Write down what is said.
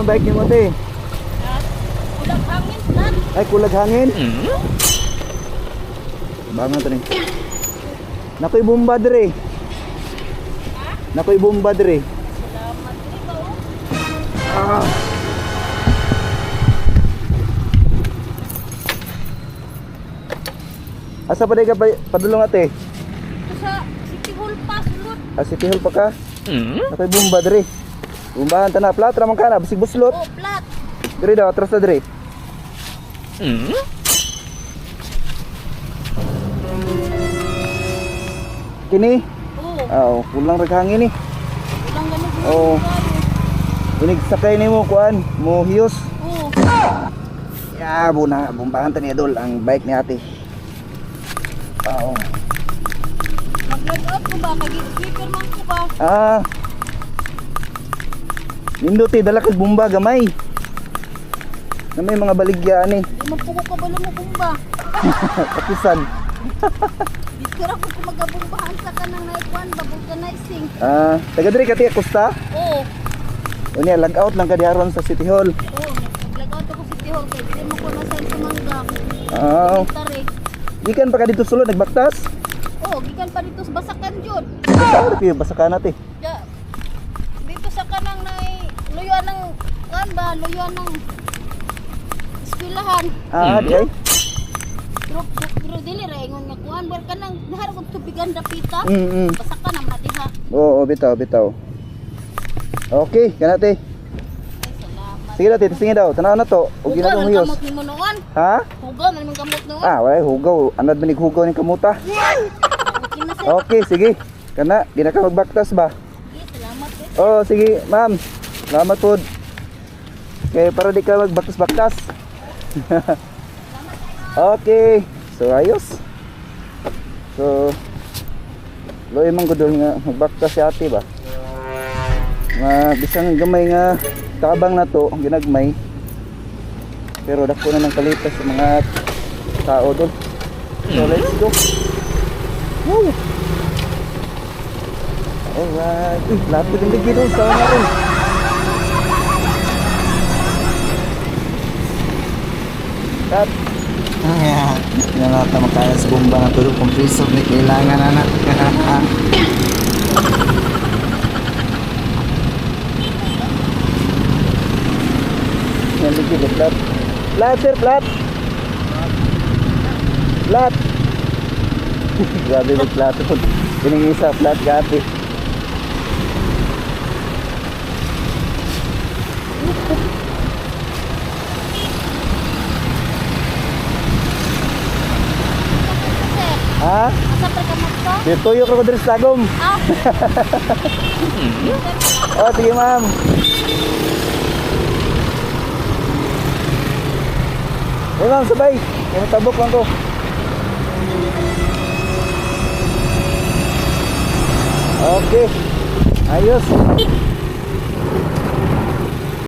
bike ni mo te? Kulag hangin na. Ay, kulag hangin? Bangan to ni. Nakoy bomba dire. Nakoy bomba dire. Salamat ikaw. Ah. Asa pa day ka padulong ate? Ito sa City Hall pa sulod. City Hall pa ka? Nakoy bomba dire. Bombahan ta na plat ra man kana bisig buslot. Oh, plat. Dire daw atras na dire. Kini? Oh, Kulang rag hangin ni. kulang ganun. Oo. Inig sakay nimo kuan, mo hiyos. Oh, Ya, buna, bombahan ta ni Idol ang bike ni ate. Oo. mag-load out ko ba? Kag-speaker man ko ba? Nindoti dala kag bomba gamay. Na may mga baligya ani. Di mo po ko kabalo mo bomba. Kapisan. Diskara ko kung magabombahan sa kanang night one ba vulcanizing. Taga diri ka ti Costa. Oo. Unya lag out lang ka diaron sa City Hall. Oo, nag-load out ako City Hall kay di mo ko na sa mangga. Tari. Gikan pa ka dito sulod nagbaktas. Oo, gikan pa dito sa Basakan jud. Ano kayo basakan ate? Ya. Dito sa kanang luyuan ng luyuan ng eskwelahan. Di ay. Pero dili ra ingon nga kuan ber kanang dahar og tubigan dapita. Basakan ang matiha. Oo, bitaw. Okay, kanate. Ay salamat. Sige dati, tingin daw. Tanaw na to. Ug Hugaw ginatong man hiyos. kamot nimo noon. Ha? Hugaw man kamot noon. Wala hugaw. Anad manig hugaw ni kamuta. Okay na sir. Okay, sige. Kana, di na ka magbaktas ba? Sige, salamat eh. Oh, sige, ma'am. Salamat po. Kaya para di ka magbaktas-baktas. Okay. So, ayos. So, loy man gudol nga magbaktas si ate ba? Nga bisang gamay nga tabang na to, ginagmay. Pero dako na ng kalipas sa mga tao doon. So, let's go. Woo! Alright. Lapit ang bigay doon. Sama na rin. Cut. Ayan. Pinalata makaya sa bomba na tulog. Compressor ni kailangan na. Yan bigay doon. Flat. Flat sir. Flat. Flat. Grabe mo flat doon. Pining isa flat gati. Ha? Asa pa kamot ko? Tuyo ko diri sa tagom. Oh, sige ma'am. Ma'am, sabay. Kaya tabok lang ko. Okay. Ayos.